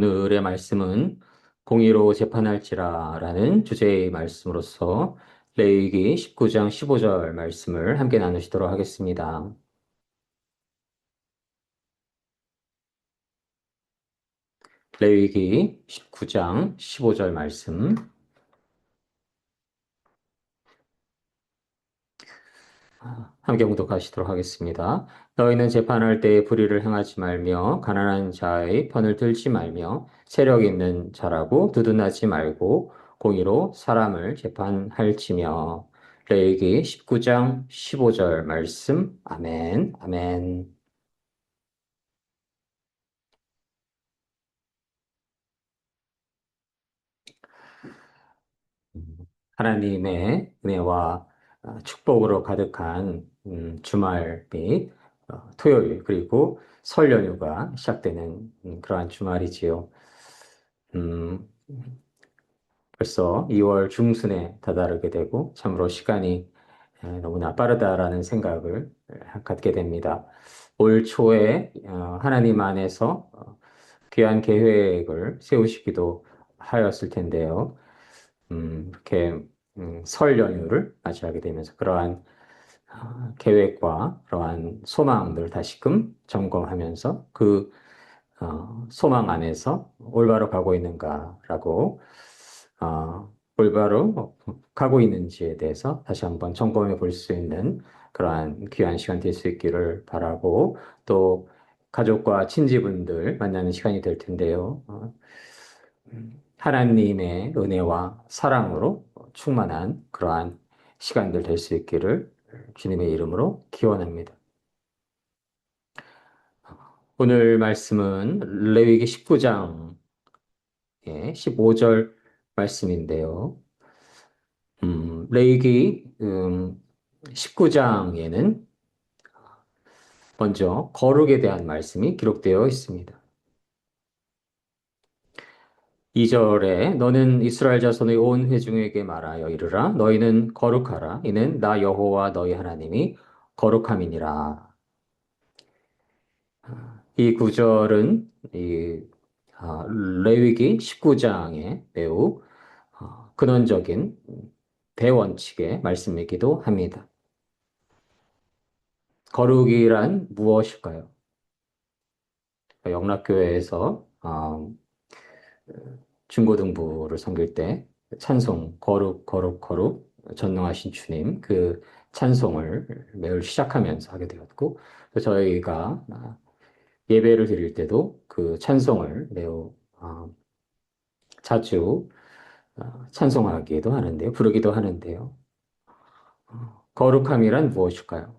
오늘의 말씀은 공의로 재판할지라라는 주제의 말씀으로서 레위기 19장 15절 말씀을 함께 나누시도록 하겠습니다. 레위기 19장 15절 말씀. 함께 봉독하시도록 하겠습니다. 너희는 재판할 때에 불의를 행하지 말며 가난한 자의 편을 들지 말며 세력 있는 자라고 두둔하지 말고 공의로 사람을 재판할지며. 레위기 19장 15절 말씀. 아멘. 아멘. 하나님의 은혜와 축복으로 가득한 주말 및 토요일 그리고 설 연휴가 시작되는 그러한 주말이지요. 음, 벌써 2월 중순에 다다르게 되고 참으로 시간이 너무나 빠르다라는 생각을 갖게 됩니다. 올 초에 하나님 안에서 귀한 계획을 세우시기도 하였을 텐데요. 이렇게 설 연휴를 맞이하게 되면서 그러한 계획과 그러한 소망들 다시금 점검하면서 그 소망 안에서 올바로 가고 있는가라고 올바로 가고 있는지에 대해서 다시 한번 점검해 볼 수 있는 그러한 귀한 시간 될 수 있기를 바라고 또 가족과 친지분들 만나는 시간이 될 텐데요. 하나님의 은혜와 사랑으로 충만한 그러한 시간들 될 수 있기를 주님의 이름으로 기원합니다. 오늘 말씀은 레위기 19장 15절 말씀인데요. 레위기 19장에는 먼저 거룩에 대한 말씀이 기록되어 있습니다. 2절에 너는 이스라엘 자손의 온 회중에게 말하여 이르라 너희는 거룩하라 이는 나 여호와 너희 하나님이 거룩함이니라. 이 구절은 레위기 19장의 매우 근원적인 대원칙의 말씀이기도 합니다. 거룩이란 무엇일까요? 영락교회에서 중고등부를 섬길 때 찬송 거룩 거룩 거룩 전능하신 주님 그 찬송을 매일 시작하면서 하게 되었고 또 저희가 예배를 드릴 때도 그 찬송을 매우 자주 찬송하기도 하는데요. 부르기도 하는데요. 거룩함이란 무엇일까요?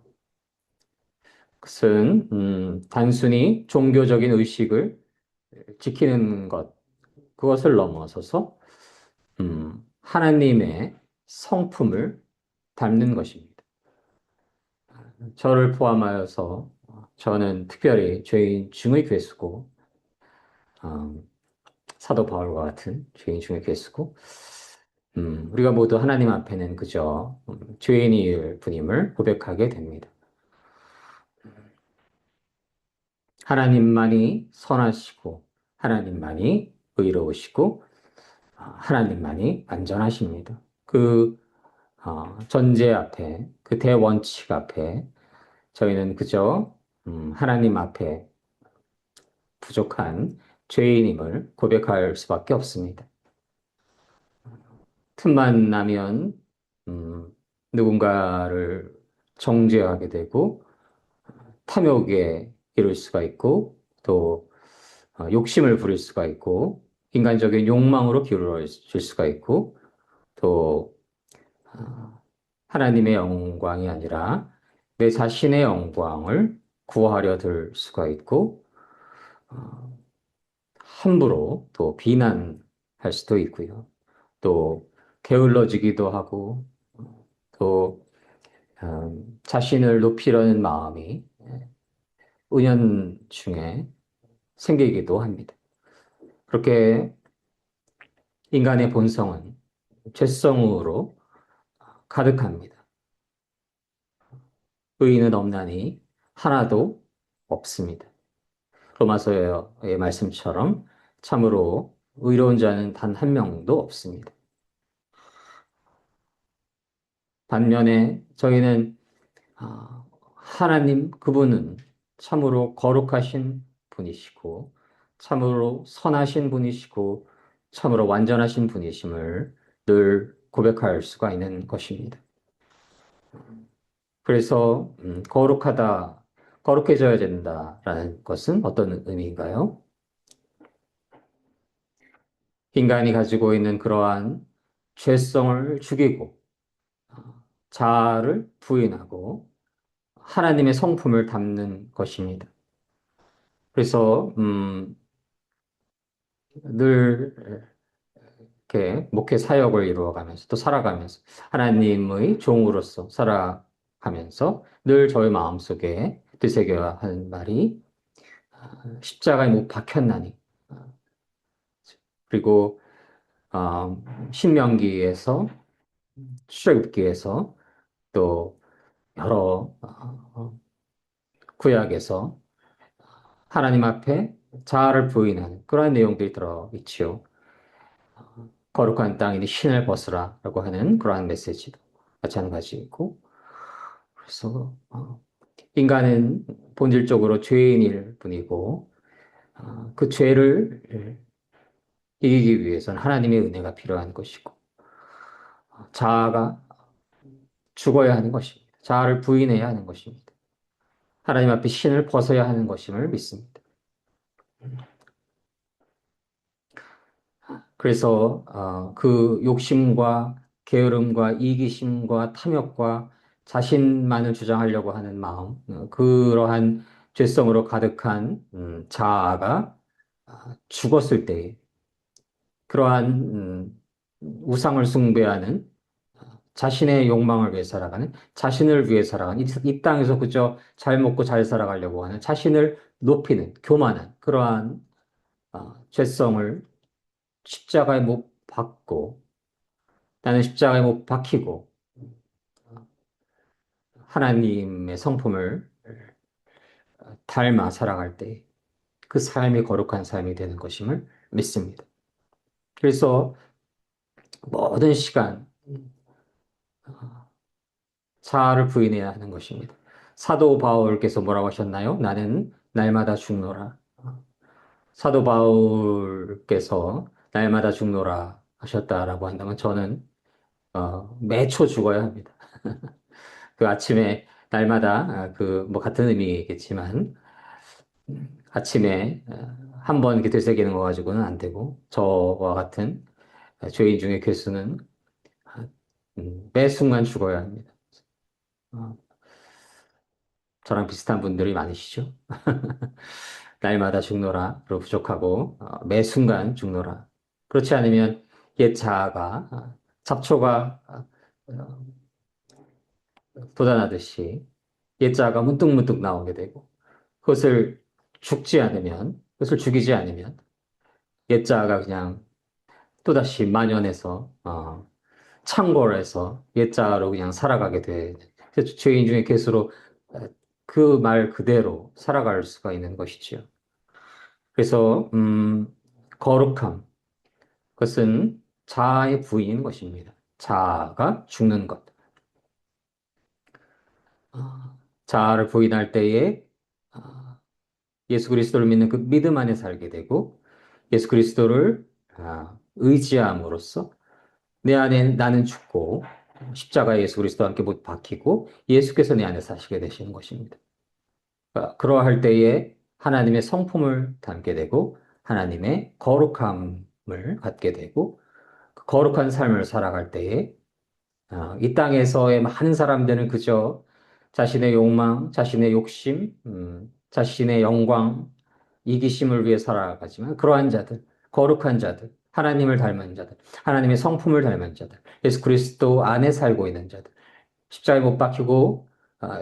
그것은 단순히 종교적인 의식을 지키는 것, 그것을 넘어서서 하나님의 성품을 담는 것입니다. 저를 포함하여서 저는 특별히 죄인 중의 괴수고 사도 바울과 같은 죄인 중의 괴수고 우리가 모두 하나님 앞에는 그저 죄인일 뿐임을 고백하게 됩니다. 하나님만이 선하시고 하나님만이 의로우시고 하나님만이 안전하십니다. 그 전제 앞에 그 대원칙 앞에 저희는 그저 하나님 앞에 부족한 죄인임을 고백할 수밖에 없습니다. 틈만 나면 누군가를 정죄하게 되고 탐욕에 이를 수가 있고 또 욕심을 부릴 수가 있고 인간적인 욕망으로 기울어질 수가 있고 또 하나님의 영광이 아니라 내 자신의 영광을 구하려 들 수가 있고 함부로 또 비난할 수도 있고요. 또 게을러지기도 하고 또 자신을 높이려는 마음이 은연중에 생기기도 합니다. 그렇게 인간의 본성은 죄성으로 가득합니다. 의인은 없나니 하나도 없습니다. 로마서의 말씀처럼 참으로 의로운 자는 단 한 명도 없습니다. 반면에 저희는 하나님 그분은 참으로 거룩하신 분이시고 참으로 선하신 분이시고 참으로 완전하신 분이심을 늘 고백할 수가 있는 것입니다. 그래서 거룩해져야 된다라는 것은 어떤 의미인가요? 인간이 가지고 있는 그러한 죄성을 죽이고 자아를 부인하고 하나님의 성품을 담는 것입니다. 그래서 늘 이렇게 목회 사역을 이루어가면서 또 살아가면서 하나님의 종으로서 살아가면서 늘 저의 마음속에 되새겨야 하는 말이 십자가에 못 박혔나니 그리고 신명기에서 출애굽기에서 또 여러 구약에서 하나님 앞에 자아를 부인하는 그러한 내용들이 들어있지요. 거룩한 땅이니 신을 벗으라라고 하는 그러한 메시지도 마찬가지이고 그래서 인간은 본질적으로 죄인일 뿐이고 그 죄를 이기기 위해서는 하나님의 은혜가 필요한 것이고 자아가 죽어야 하는 것입니다. 자아를 부인해야 하는 것입니다. 하나님 앞에 신을 벗어야 하는 것임을 믿습니다. 그래서 그 욕심과 게으름과 이기심과 탐욕과 자신만을 주장하려고 하는 마음, 그러한 죄성으로 가득한 자아가 죽었을 때 그러한 우상을 숭배하는 자신의 욕망을 위해 살아가는 자신을 위해 살아가는 이 땅에서 그저 잘 먹고 잘 살아가려고 하는 자신을 높이는 교만한 그러한 죄성을 십자가에 못 박고 나는 십자가에 못 박히고 하나님의 성품을 닮아 살아갈 때 그 삶이 거룩한 삶이 되는 것임을 믿습니다. 그래서 모든 시간 자아를 부인해야 하는 것입니다. 사도 바울께서 뭐라고 하셨나요? 나는 날마다 죽노라. 사도 바울께서 날마다 죽노라 하셨다라고 한다면 저는 매초 죽어야 합니다. 그 아침에 날마다 그 뭐 같은 의미겠지만 아침에 한 번 이렇게 되새기는 거 가지고는 안 되고 저와 같은 죄인 중에 괴수는 매 순간 죽어야 합니다. 어, 저랑 비슷한 분들이 많으시죠? 날마다 죽노라, 로 부족하고 매 순간 죽노라. 그렇지 않으면 옛 자아가 잡초가 돋아나듯이 옛 자아가 문득문득 나오게 되고 그것을 죽이지 않으면 옛 자아가 그냥 또다시 만연해서 창궐해서 옛 자아로 그냥 살아가게 돼. 그래서 죄인 중에 괴수로 그 말 그대로 살아갈 수가 있는 것이지요. 그래서 거룩함 그것은 자아의 부인인 것입니다. 자아가 죽는 것. 자아를 부인할 때에 아, 예수 그리스도를 믿는 그 믿음 안에 살게 되고 예수 그리스도를 의지함으로써 내 안에 나는 죽고 십자가에 예수 그리스도와 함께 못 박히고 예수께서 내 안에 사시게 되시는 것입니다. 그러할 때에 하나님의 성품을 담게 되고 하나님의 거룩함을 갖게 되고 그 거룩한 삶을 살아갈 때에 이 땅에서의 많은 사람들은 그저 자신의 욕망, 자신의 욕심, 자신의 영광, 이기심을 위해 살아가지만 그러한 자들, 거룩한 자들, 하나님을 닮은 자들, 하나님의 성품을 닮은 자들, 예수 그리스도 안에 살고 있는 자들, 십자가에 못 박히고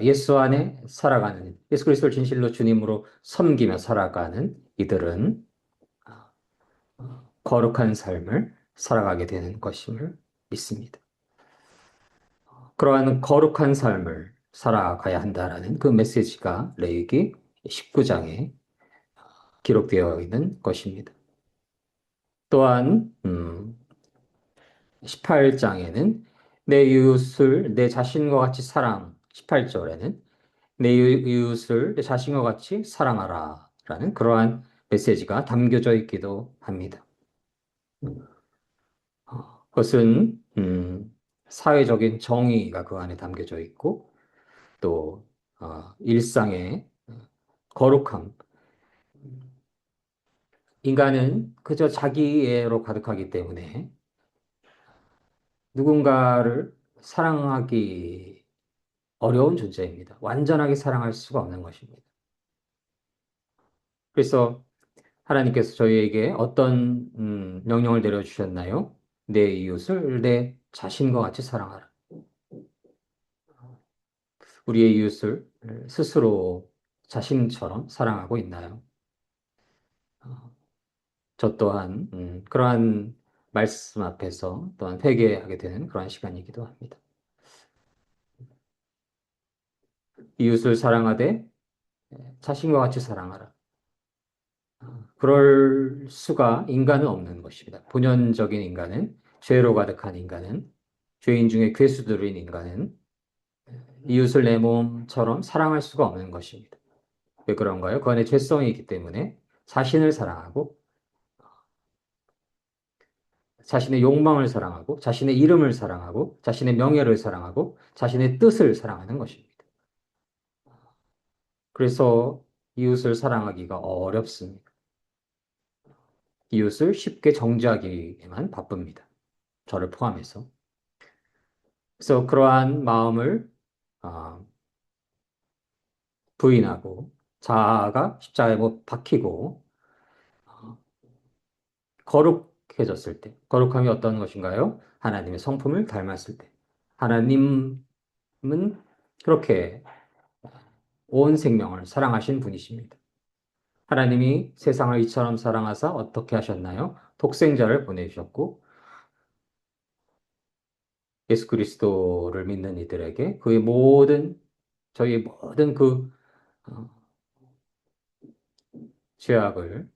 예수 안에 살아가는 예수 그리스도를 진실로 주님으로 섬기며 살아가는 이들은 거룩한 삶을 살아가게 되는 것임을 믿습니다. 그러한 거룩한 삶을 살아가야 한다라는 그 메시지가 레위기 19장에 기록되어 있는 것입니다. 또한 18장에는 내 이웃을 내 자신과 같이 18절에는 내 이웃을 내 자신과 같이 사랑하라 라는 그러한 메시지가 담겨져 있기도 합니다. 그것은 사회적인 정의가 그 안에 담겨져 있고 또 일상의 거룩함. 인간은 그저 자기애로 가득하기 때문에 누군가를 사랑하기 어려운 존재입니다. 완전하게 사랑할 수가 없는 것입니다. 그래서 하나님께서 저희에게 어떤 명령을 내려주셨나요? 내 이웃을 내 자신과 같이 사랑하라. 우리의 이웃을 스스로 자신처럼 사랑하고 있나요? 어, 저 또한 그러한 말씀 앞에서 또한 회개하게 되는 그러한 시간이기도 합니다. 이웃을 사랑하되 자신과 같이 사랑하라. 그럴 수가 인간은 없는 것입니다. 본연적인 인간은, 죄로 가득한 인간은, 죄인 중에 괴수들인 인간은 이웃을 내 몸처럼 사랑할 수가 없는 것입니다. 왜 그런가요? 그 안에 죄성이 있기 때문에 자신을 사랑하고 자신의 욕망을 사랑하고 자신의 이름을 사랑하고 자신의 명예를 사랑하고 자신의 뜻을 사랑하는 것입니다. 그래서 이웃을 사랑하기가 어렵습니다. 이웃을 쉽게 정죄하기에만 바쁩니다. 저를 포함해서. 그래서 그러한 마음을 아, 부인하고 자아가 십자가에 못 박히고 어, 거룩해졌을 때, 거룩함이 어떤 것인가요? 하나님의 성품을 닮았을 때. 하나님은 그렇게 온 생명을 사랑하신 분이십니다. 하나님이 세상을 이처럼 사랑하사 어떻게 하셨나요? 독생자를 보내주셨고 예수 그리스도를 믿는 이들에게 그의 모든 저희의 모든 그 어, 죄악을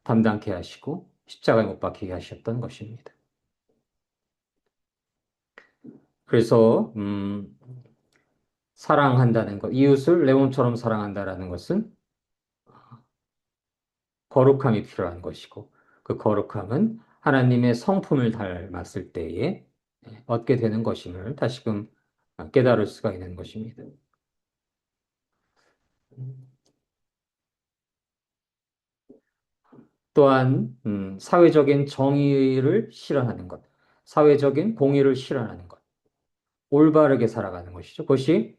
담당케 하시고 십자가에 못 박히게 하셨던 것입니다. 그래서 사랑한다는 것, 이웃을 내 몸처럼 사랑한다라는 것은 거룩함이 필요한 것이고 그 거룩함은 하나님의 성품을 닮았을 때에 얻게 되는 것임을 다시금 깨달을 수가 있는 것입니다. 또한 사회적인 정의를 실현하는 것, 사회적인 공의를 실현하는 것, 올바르게 살아가는 것이죠. 그것이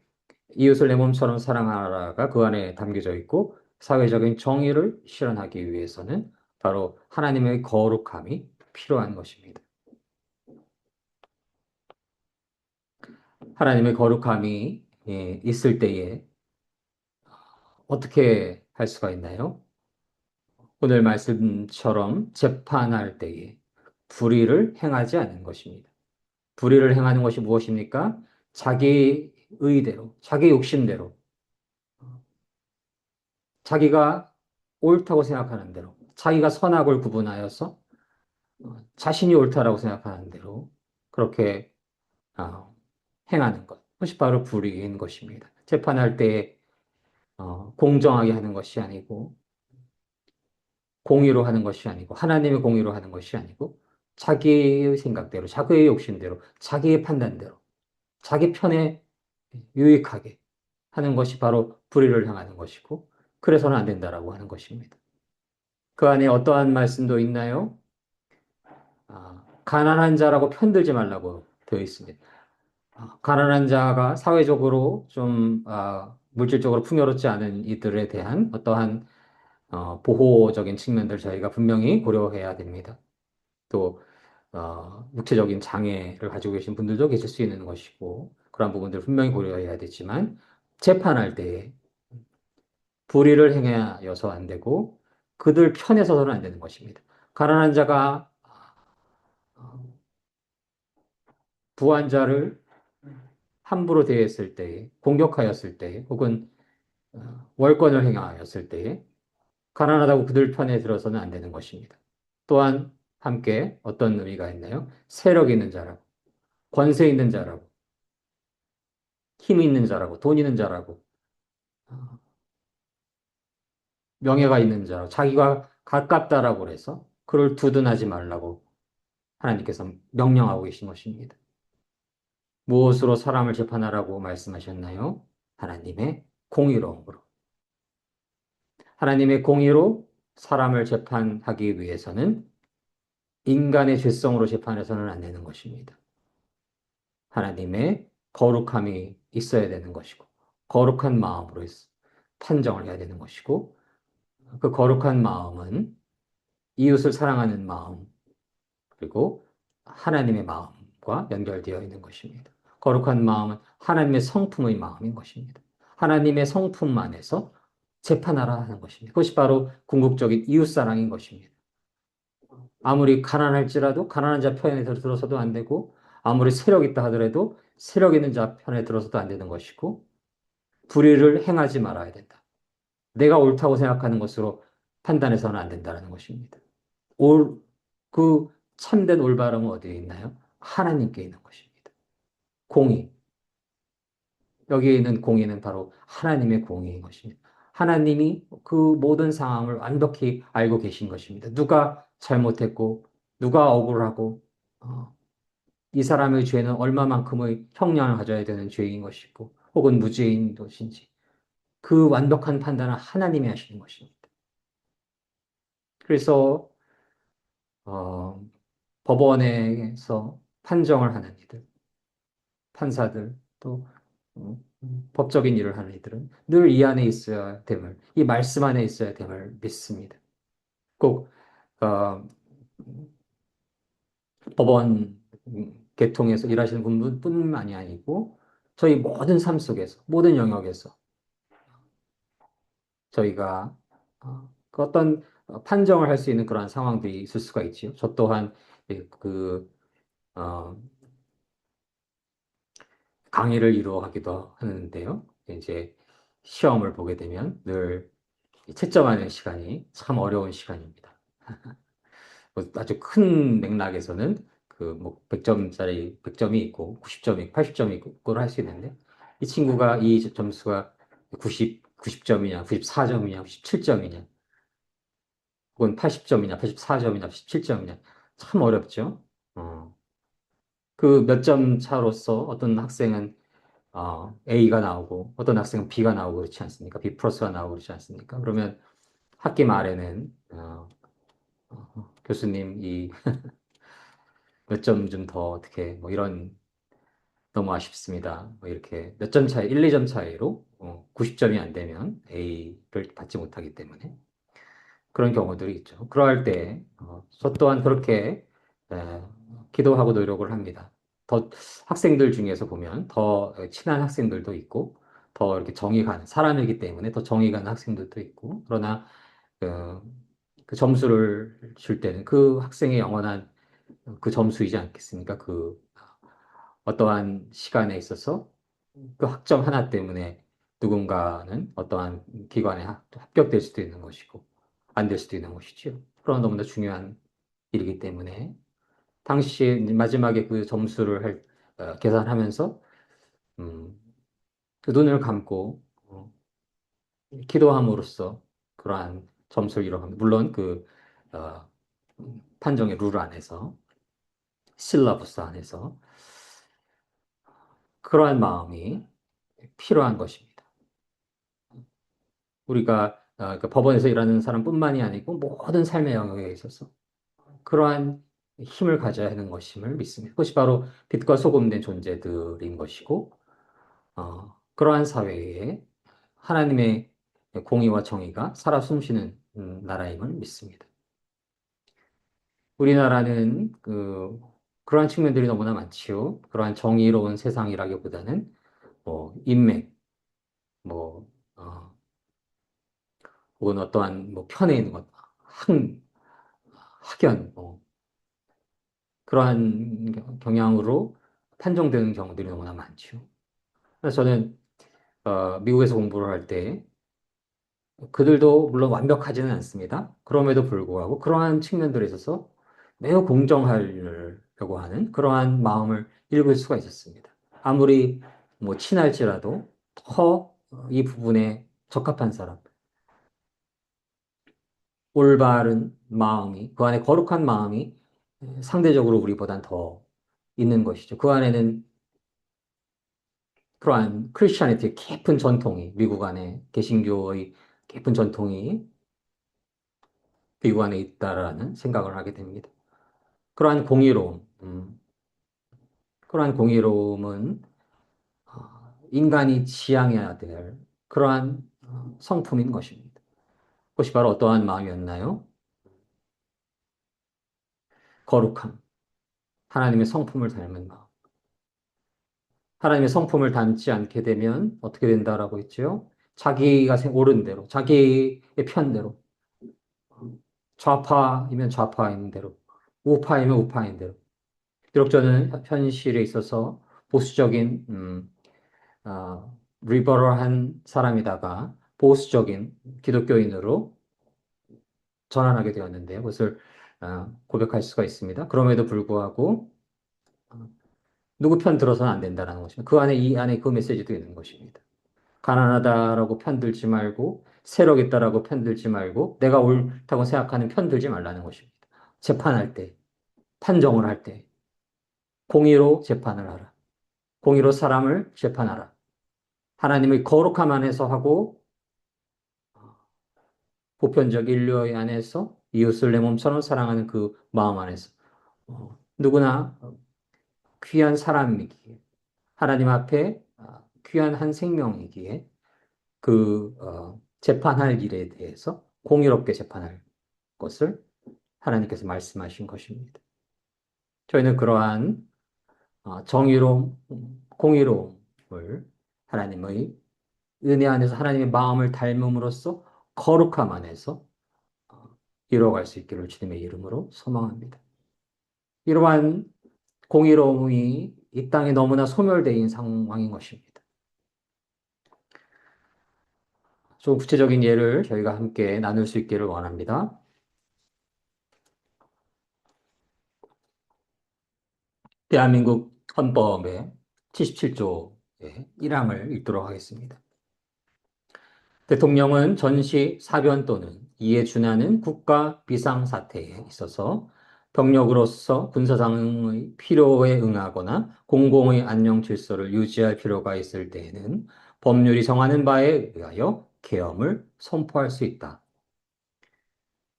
이웃을 내 몸처럼 사랑하라가 그 안에 담겨져 있고 사회적인 정의를 실현하기 위해서는 바로 하나님의 거룩함이 필요한 것입니다. 하나님의 거룩함이 있을 때에 어떻게 할 수가 있나요? 오늘 말씀처럼 재판할 때에 불의를 행하지 않는 것입니다. 불의를 행하는 것이 무엇입니까? 자기 의대로, 자기 욕심대로, 자기가 옳다고 생각하는 대로, 자기가 선악을 구분하여서 자신이 옳다라고 생각하는 대로 그렇게 어, 행하는 것. 그것이 바로 불의인 것입니다. 재판할 때 공정하게 하는 것이 아니고 공의로 하는 것이 아니고 하나님의 공의로 하는 것이 아니고 자기의 생각대로, 자기의 욕심대로, 자기의 판단대로, 자기 편에 유익하게 하는 것이 바로 불의를 향하는 것이고 그래서는 안 된다라고 하는 것입니다. 그 안에 어떠한 말씀도 있나요? 가난한 자라고 편들지 말라고 되어 있습니다. 가난한 자가 사회적으로 좀 물질적으로 풍요롭지 않은 이들에 대한 어떠한 보호적인 측면들 저희가 분명히 고려해야 됩니다. 또 육체적인 장애를 가지고 계신 분들도 계실 수 있는 것이고 그런 부분들을 분명히 고려해야 되지만 재판할 때 불의를 행하여서 안 되고 그들 편에 서서는 안 되는 것입니다. 가난한 자가 부한 자를 함부로 대했을 때에 공격하였을 때에 혹은 월권을 행하였을 때에 가난하다고 그들 편에 들어서는 안 되는 것입니다. 또한 함께 어떤 의미가 있나요? 세력 있는 자라고, 권세 있는 자라고, 힘 있는 자라고, 돈 있는 자라고, 어, 명예가 있는 자라고, 자기가 가깝다라고 그래서 그를 두둔하지 말라고 하나님께서 명령하고 계신 것입니다. 무엇으로 사람을 재판하라고 말씀하셨나요? 하나님의 공의로움으로. 하나님의 공의로 사람을 재판하기 위해서는 인간의 죄성으로 재판해서는 안 되는 것입니다. 하나님의 거룩함이 있어야 되는 것이고, 거룩한 마음으로 판정을 해야 되는 것이고, 그 거룩한 마음은 이웃을 사랑하는 마음, 그리고 하나님의 마음과 연결되어 있는 것입니다. 거룩한 마음은 하나님의 성품의 마음인 것입니다. 하나님의 성품 안에서 재판하라 하는 것입니다. 그것이 바로 궁극적인 이웃사랑인 것입니다. 아무리 가난할지라도 가난한 자 편에 들어서도 안 되고, 아무리 세력 있다 하더라도 세력 있는 자 편에 들어서도 안 되는 것이고, 불의를 행하지 말아야 된다. 내가 옳다고 생각하는 것으로 판단해서는 안 된다는 것입니다. 올, 그 참된 올바름은 어디에 있나요? 하나님께 있는 것입니다. 공의. 여기에 있는 공의는 바로 하나님의 공의인 것입니다. 하나님이 그 모든 상황을 완벽히 알고 계신 것입니다. 누가 잘못했고, 누가 억울하고, 어, 이 사람의 죄는 얼마만큼의 형량을 가져야 되는 죄인 것이고, 혹은 무죄인 것인지, 그 완벽한 판단은 하나님이 하시는 것입니다. 그래서, 어, 법원에서 판정을 하는 이들, 판사들, 또 법적인 일을 하는 이들은 늘 이 안에 있어야 됨을, 이 말씀 안에 있어야 됨을 믿습니다. 꼭 어, 법원 계통에서 일하시는 분뿐만이 아니고 저희 모든 삶 속에서, 모든 영역에서 저희가 그 어떤 판정을 할 수 있는 그러한 상황들이 있을 수가 있지요. 저 또한 그 어, 강의를 이루어가기도 하는데요. 이제 시험을 보게 되면 늘 채점하는 시간이 참 어려운 시간입니다. 뭐 아주 큰 맥락에서는 그 뭐 100점짜리 100점이 있고 90점이 있고 80점이 있고 그걸 할 수 있는데 이 친구가 이 점수가 90점이냐 94점이냐 97점이냐 혹은 80점이냐 84점이냐 17점이냐 참 어렵죠. 그 몇 점 차로서 어떤 학생은 A가 나오고 어떤 학생은 B가 나오고 그렇지 않습니까? B 플러스가 나오고 그렇지 않습니까? 그러면 학기 말에는 교수님 이 몇 점 좀 더 어떻게 뭐 이런 너무 아쉽습니다. 뭐 이렇게 몇 점 차이, 1, 2점 차이로 90점이 안 되면 A를 받지 못하기 때문에 그런 경우들이 있죠. 그럴 때 저 또한 그렇게 에, 기도하고 노력을 합니다. 더 학생들 중에서 보면 더 친한 학생들도 있고 더 이렇게 정이 가는 사람이기 때문에 더 정이 가는 학생들도 있고 그러나 그, 그 점수를 줄 때는 그 학생의 영원한 그 점수이지 않겠습니까? 그 어떠한 시간에 있어서 그 학점 하나 때문에 누군가는 어떠한 기관에 합격될 수도 있는 것이고 안 될 수도 있는 것이죠. 그런 너무나 중요한 일이기 때문에 당시 마지막에 그 점수를 계산하면서 음, 그 눈을 감고 기도함으로써 그러한 점수를 이뤄갑니다. 물론 그 어, 판정의 룰 안에서 실라부스 안에서 그러한 마음이 필요한 것입니다. 우리가 그 법원에서 일하는 사람뿐만이 아니고 모든 삶의 영역에 있어서 그러한 힘을 가져야 하는 것임을 믿습니다. 그것이 바로 빛과 소금 된 존재들인 것이고 그러한 사회에 하나님의 공의와 정의가 살아 숨쉬는 나라임을 믿습니다. 우리나라는 그러한 측면들이 너무나 많지요. 그러한 정의로운 세상이라기보다는 뭐 인맥, 뭐 혹은 어떠한 뭐 편에 있는 것, 학, 학연, 뭐 그러한 경향으로 판정되는 경우들이 너무나 많죠. 그래서 저는 미국에서 공부를 할 때 그들도 물론 완벽하지는 않습니다. 그럼에도 불구하고 그러한 측면들에 있어서 매우 공정하려고 하는 그러한 마음을 읽을 수가 있었습니다. 아무리 뭐 친할지라도 더 이 부분에 적합한 사람, 올바른 마음이, 그 안에 거룩한 마음이 상대적으로 우리보단 더 있는 것이죠. 그 안에는 그러한 크리스천리티의 깊은 전통이, 미국 안에 개신교의 깊은 전통이 미국 안에 있다라는 생각을 하게 됩니다. 그러한 공의로움, 그러한 공의로움은 인간이 지향해야 될 그러한 성품인 것입니다. 그것이 바로 어떠한 마음이었나요? 거룩함, 하나님의 성품을 닮은 마음. 하나님의 성품을 닮지 않게 되면 어떻게 된다라고 했죠? 자기가 옳은 대로, 자기의 편대로, 좌파이면 좌파인 대로, 우파이면 우파인 대로. 비록 저는 현실에 있어서 보수적인, 리버럴한 사람이다가 보수적인 기독교인으로 전환하게 되었는데요. 그것을 고백할 수가 있습니다. 그럼에도 불구하고 어, 누구 편 들어서는 안 된다는 것입니다. 그 안에 이 안에 그 메시지도 있는 것입니다. 가난하다라고 편들지 말고 세력 있다라고 편들지 말고 내가 옳다고 생각하는 편들지 말라는 것입니다. 재판할 때, 판정을 할 때 공의로 재판을 하라. 공의로 사람을 재판하라. 하나님의 거룩함 안에서 하고 보편적 인류 안에서 이웃을 내 몸처럼 사랑하는 그 마음 안에서 누구나 귀한 사람이기에 하나님 앞에 귀한 한 생명이기에 그 재판할 일에 대해서 공의롭게 재판할 것을 하나님께서 말씀하신 것입니다. 저희는 그러한 정의로움, 공의로움을 하나님의 은혜 안에서 하나님의 마음을 닮음으로써 거룩함 안에서 어, 이루어갈 수 있기를 주님의 이름으로 소망합니다. 이러한 공의로움이 이 땅에 너무나 소멸되어 있는 상황인 것입니다. 좀 구체적인 예를 저희가 함께 나눌 수 있기를 원합니다. 대한민국 헌법의 77조의 1항을 읽도록 하겠습니다. 대통령은 전시 사변 또는 이에 준하는 국가 비상사태에 있어서 병력으로서 군사상의 필요에 응하거나 공공의 안녕 질서를 유지할 필요가 있을 때에는 법률이 정하는 바에 의하여 계엄을 선포할 수 있다.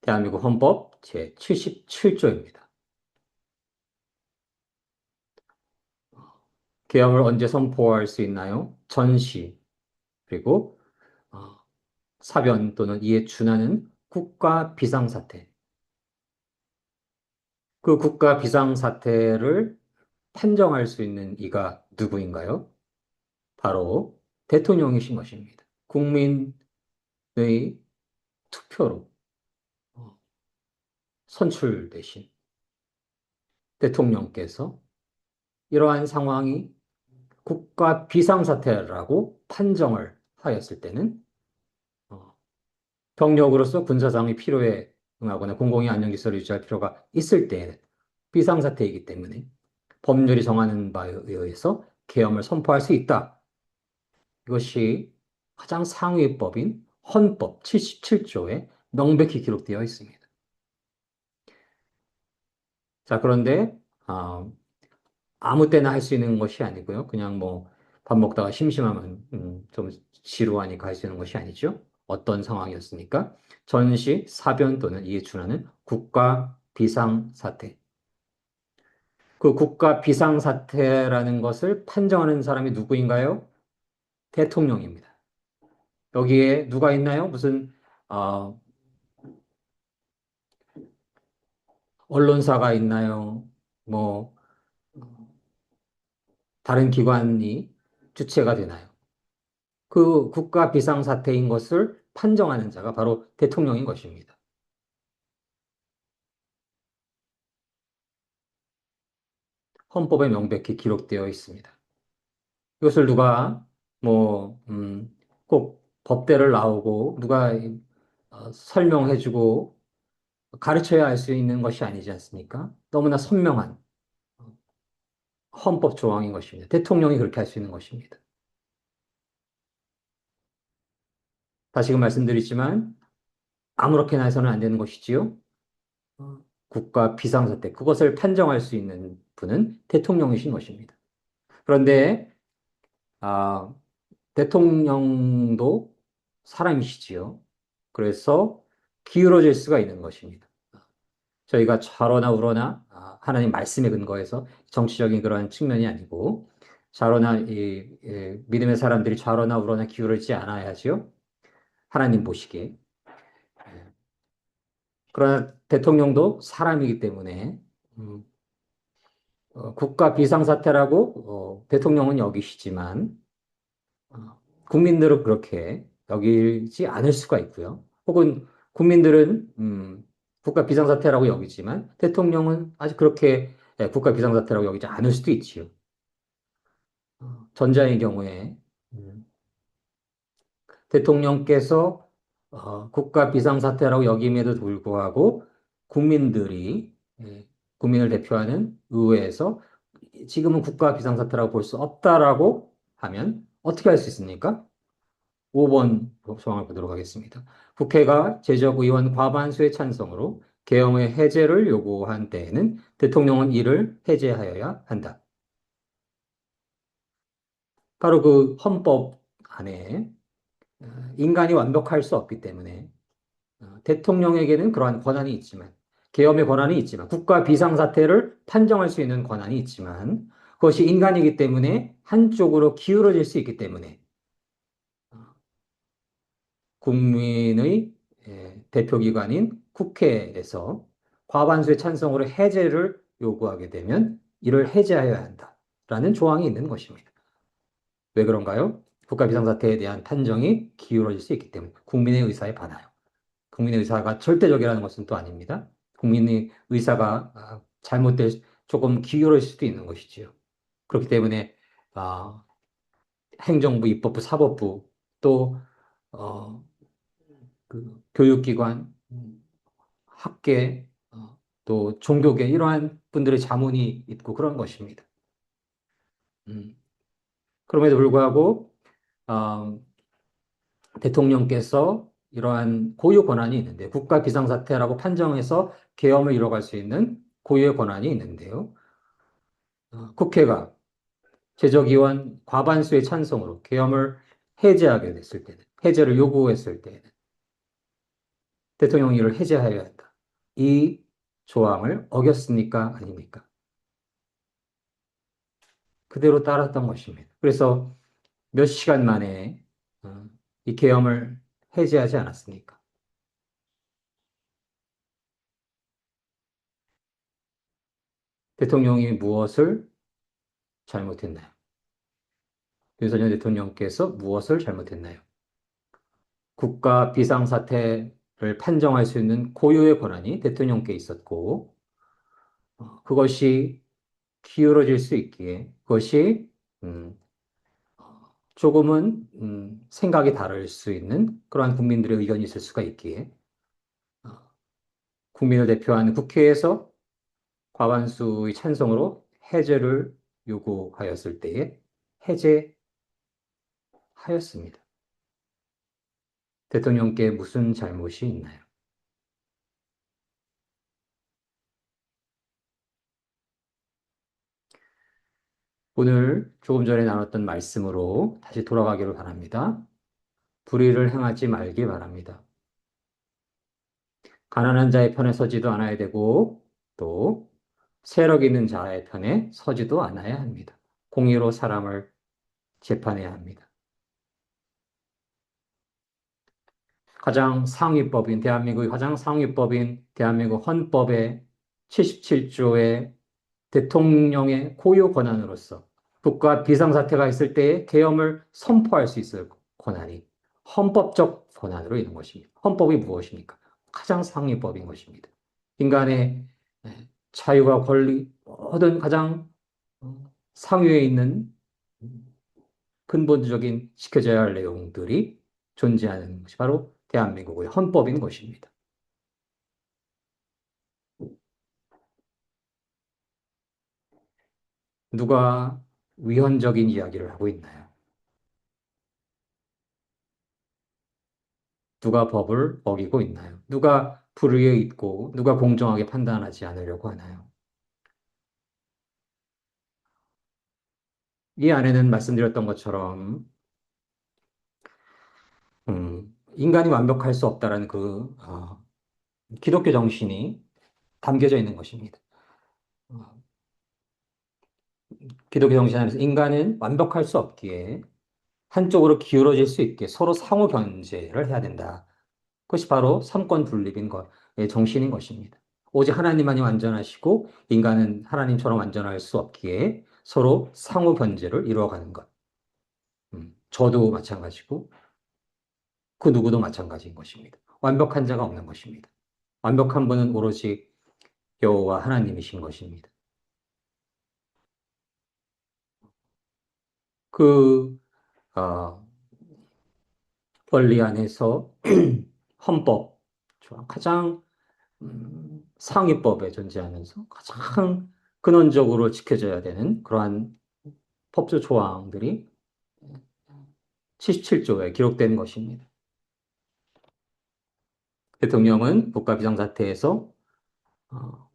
대한민국 헌법 제77조입니다. 계엄을 언제 선포할 수 있나요? 전시, 그리고 어, 사변 또는 이에 준하는 국가 비상사태. 그 국가 비상사태를 판정할 수 있는 이가 누구인가요? 바로 대통령이신 것입니다. 국민의 투표로 어, 선출되신 대통령께서 이러한 상황이 국가 비상사태라고 판정을 하였을 때는 어, 병력으로서 군사상의 필요에 응하거나 공공의 안정질서를 유지할 필요가 있을 때 비상사태이기 때문에 법률이 정하는 바에 의해서 계엄을 선포할 수 있다. 이것이 가장 상위법인 헌법 77조에 명백히 기록되어 있습니다. 자, 그런데 아무 때나 할 수 있는 것이 아니고요. 그냥 뭐 밥 먹다가 심심하면 좀 지루하니까 할 수 있는 것이 아니죠. 어떤 상황이었습니까? 전시, 사변 또는 이에 준하는 국가 비상사태. 그 국가 비상사태라는 것을 판정하는 사람이 누구인가요? 대통령입니다. 여기에 누가 있나요? 무슨 어, 언론사가 있나요? 뭐 다른 기관이 주체가 되나요? 그 국가 비상사태인 것을 판정하는 자가 바로 대통령인 것입니다. 헌법에 명백히 기록되어 있습니다. 이것을 누가 뭐 꼭 법대를 나오고 누가 설명해주고 가르쳐야 알 수 있는 것이 아니지 않습니까? 너무나 선명한 헌법 조항인 것입니다. 대통령이 그렇게 할 수 있는 것입니다. 다시금 말씀드리지만 아무렇게나 해서는 안 되는 것이지요. 국가 비상사태, 그것을 판정할 수 있는 분은 대통령이신 것입니다. 그런데 아, 대통령도 사람이시지요. 그래서 기울어질 수가 있는 것입니다. 저희가 좌로나 우로나 하나님 말씀에 근거해서 정치적인 그러한 측면이 아니고 좌로나 믿음의 사람들이 좌로나 우로나 기울어지지 않아야지요. 하나님 보시기에. 그러나 대통령도 사람이기 때문에 음, 국가 비상사태라고 대통령은 여기시지만 국민들은 그렇게 여기지 않을 수가 있고요. 혹은 국민들은 국가 비상사태라고 여기지만 대통령은 아직 그렇게 국가 비상사태라고 여기지 않을 수도 있지요. 전자의 경우에 음, 대통령께서 국가 비상사태라고 여김에도 불구하고 국민들이 국민을 대표하는 의회에서 지금은 국가 비상사태라고 볼 수 없다라고 하면 어떻게 할 수 있습니까? 5번 조항을 보도록 하겠습니다. 국회가 제적의원 과반수의 찬성으로 계엄의 해제를 요구한 때에는 대통령은 이를 해제하여야 한다. 바로 그 헌법 안에 인간이 완벽할 수 없기 때문에 대통령에게는 그러한 권한이 있지만 계엄의 권한이 있지만 국가 비상사태를 판정할 수 있는 권한이 있지만 그것이 인간이기 때문에 한쪽으로 기울어질 수 있기 때문에 국민의 대표기관인 국회에서 과반수의 찬성으로 해제를 요구하게 되면 이를 해제하여야 한다라는 조항이 있는 것입니다. 왜 그런가요? 국가 비상사태에 대한 판정이 기울어질 수 있기 때문에 국민의 의사에 반하여. 국민의 의사가 절대적이라는 것은 또 아닙니다. 국민의 의사가 잘못될 조금 기울어질 수도 있는 것이지요. 그렇기 때문에 아, 행정부, 입법부, 사법부 또 어, 그 교육기관, 학계, 또 종교계 이러한 분들의 자문이 있고 그런 것입니다. 음, 그럼에도 불구하고 어, 대통령께서 이러한 고유 권한이 있는데 국가 비상사태라고 판정해서 계엄을 이뤄갈 수 있는 고유의 권한이 있는데요. 국회가 제적의원 과반수의 찬성으로 계엄을 해제하게 됐을 때는 해제를 요구했을 때에는 대통령이 이를 해제하여야 한다. 이 조항을 어겼습니까? 아닙니까? 그대로 따랐던 것입니다. 그래서 몇 시간 만에 이 계엄을 해제하지 않았습니까? 대통령이 무엇을 잘못했나요? 윤석열 대통령께서 무엇을 잘못했나요? 국가 비상사태를 판정할 수 있는 고유의 권한이 대통령께 있었고, 그것이 기울어질 수 있기에, 그것이 음, 조금은 생각이 다를 수 있는 그러한 국민들의 의견이 있을 수가 있기에, 어, 국민을 대표하는 국회에서 과반수의 찬성으로 해제를 요구하였을 때에 해제하였습니다. 대통령께 무슨 잘못이 있나요? 오늘 조금 전에 나눴던 말씀으로 다시 돌아가기를 바랍니다. 불의를 행하지 말기 바랍니다. 가난한 자의 편에 서지도 않아야 되고 또 세력 있는 자의 편에 서지도 않아야 합니다. 공의로 사람을 재판해야 합니다. 가장 상위법인 대한민국의 가장 상위법인 대한민국 헌법의 77조의 대통령의 고유 권한으로서 국가 비상사태가 있을 때에 계엄을 선포할 수 있을 권한이 헌법적 권한으로 있는 것입니다. 헌법이 무엇입니까? 가장 상위법인 것입니다. 인간의 자유와 권리, 모든 가장 상위에 있는 근본적인 지켜져야 할 내용들이 존재하는 것이 바로 대한민국의 헌법인 것입니다. 누가 위헌적인 이야기를 하고 있나요? 누가 법을 어기고 있나요? 누가 불의에 있고 누가 공정하게 판단하지 않으려고 하나요? 이 안에는 말씀드렸던 것처럼 인간이 완벽할 수 없다라는 기독교 정신이 담겨져 있는 것입니다. 어, 기독교 정신 안에서 인간은 완벽할 수 없기에 한쪽으로 기울어질 수 있게 서로 상호 견제를 해야 된다. 그것이 바로 삼권 분립인 것의 정신인 것입니다. 오직 하나님만이 완전하시고 인간은 하나님처럼 완전할 수 없기에 서로 상호 견제를 이루어가는 것. 저도 마찬가지고 그 누구도 마찬가지인 것입니다. 완벽한 자가 없는 것입니다. 완벽한 분은 오로지 여호와 하나님이신 것입니다. 그 어, 원리 안에서 헌법, 가장 상위법에 존재하면서 가장 근원적으로 지켜져야 되는 그러한 법조 조항들이 77조에 기록된 것입니다. 대통령은 국가 비상사태에서 어,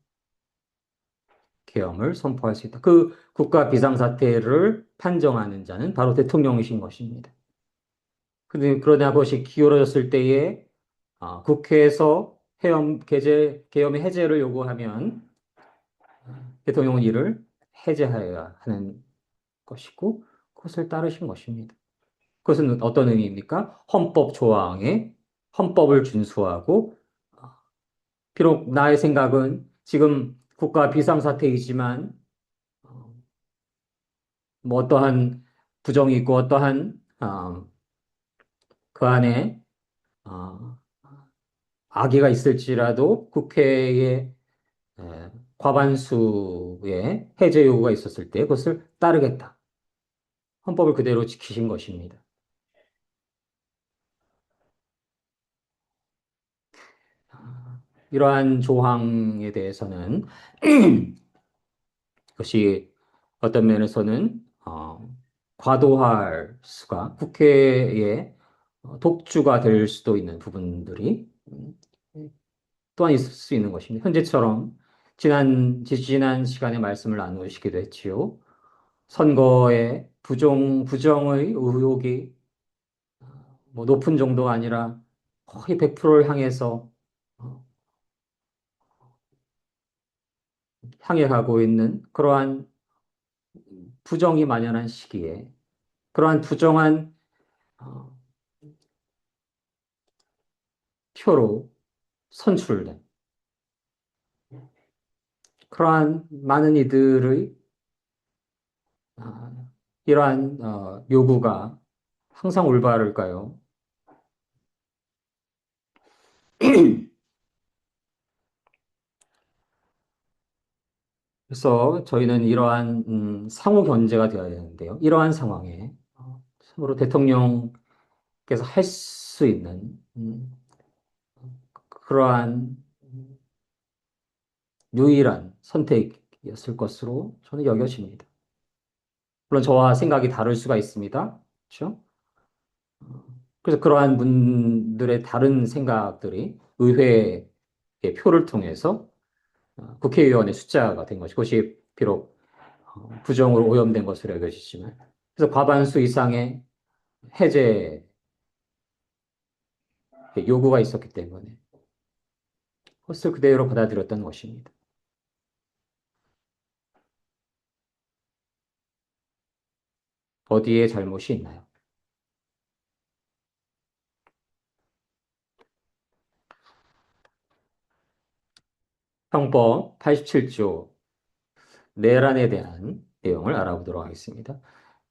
계엄을 선포할 수 있다. 그 국가 비상사태를 판정하는 자는 바로 대통령이신 것입니다. 그러나 그것이 기울어졌을 때에 국회에서 계엄의 해제를 요구하면 대통령은 이를 해제하여야 하는 것이고 그것을 따르신 것입니다. 그것은 어떤 의미입니까? 헌법 조항에 헌법을 준수하고 비록 나의 생각은 지금 국가 비상사태이지만 어, 뭐 어떠한 부정이 있고 어떠한 그 안에 어, 악의가 있을지라도 국회의 과반수의 해제 요구가 있었을 때 그것을 따르겠다. 헌법을 그대로 지키신 것입니다. 이러한 조항에 대해서는 그것이 어떤 면에서는 과도할 수가 국회의 독주가 될 수도 있는 부분들이 또한 있을 수 있는 것입니다. 현재처럼 지난 시간에 말씀을 나누시기도 했지요. 선거에 부정의 의혹이 뭐 높은 정도가 아니라 거의 100%를 향해서 어, 향해 가고 있는 그러한 부정이 만연한 시기에 그러한 부정한 어, 표로 선출된 그러한 많은 이들의 이러한 요구가 항상 올바를까요? 그래서 저희는 이러한 상호 견제가 되어야 되는데요. 이러한 상황에 참으로 대통령께서 할 수 있는 그러한 유일한 선택이었을 것으로 저는 여겨집니다. 물론 저와 생각이 다를 수가 있습니다. 그렇죠? 그래서 그러한 분들의 다른 생각들이 의회의 표를 통해서 국회의원의 숫자가 된 것이 그것이 비록 부정으로 오염된 것으로 여겨지지만 그래서 과반수 이상의 해제 요구가 있었기 때문에 그것을 그대로 받아들였던 것입니다. 어디에 잘못이 있나요? 형법 87조 내란에 대한 내용을 알아보도록 하겠습니다.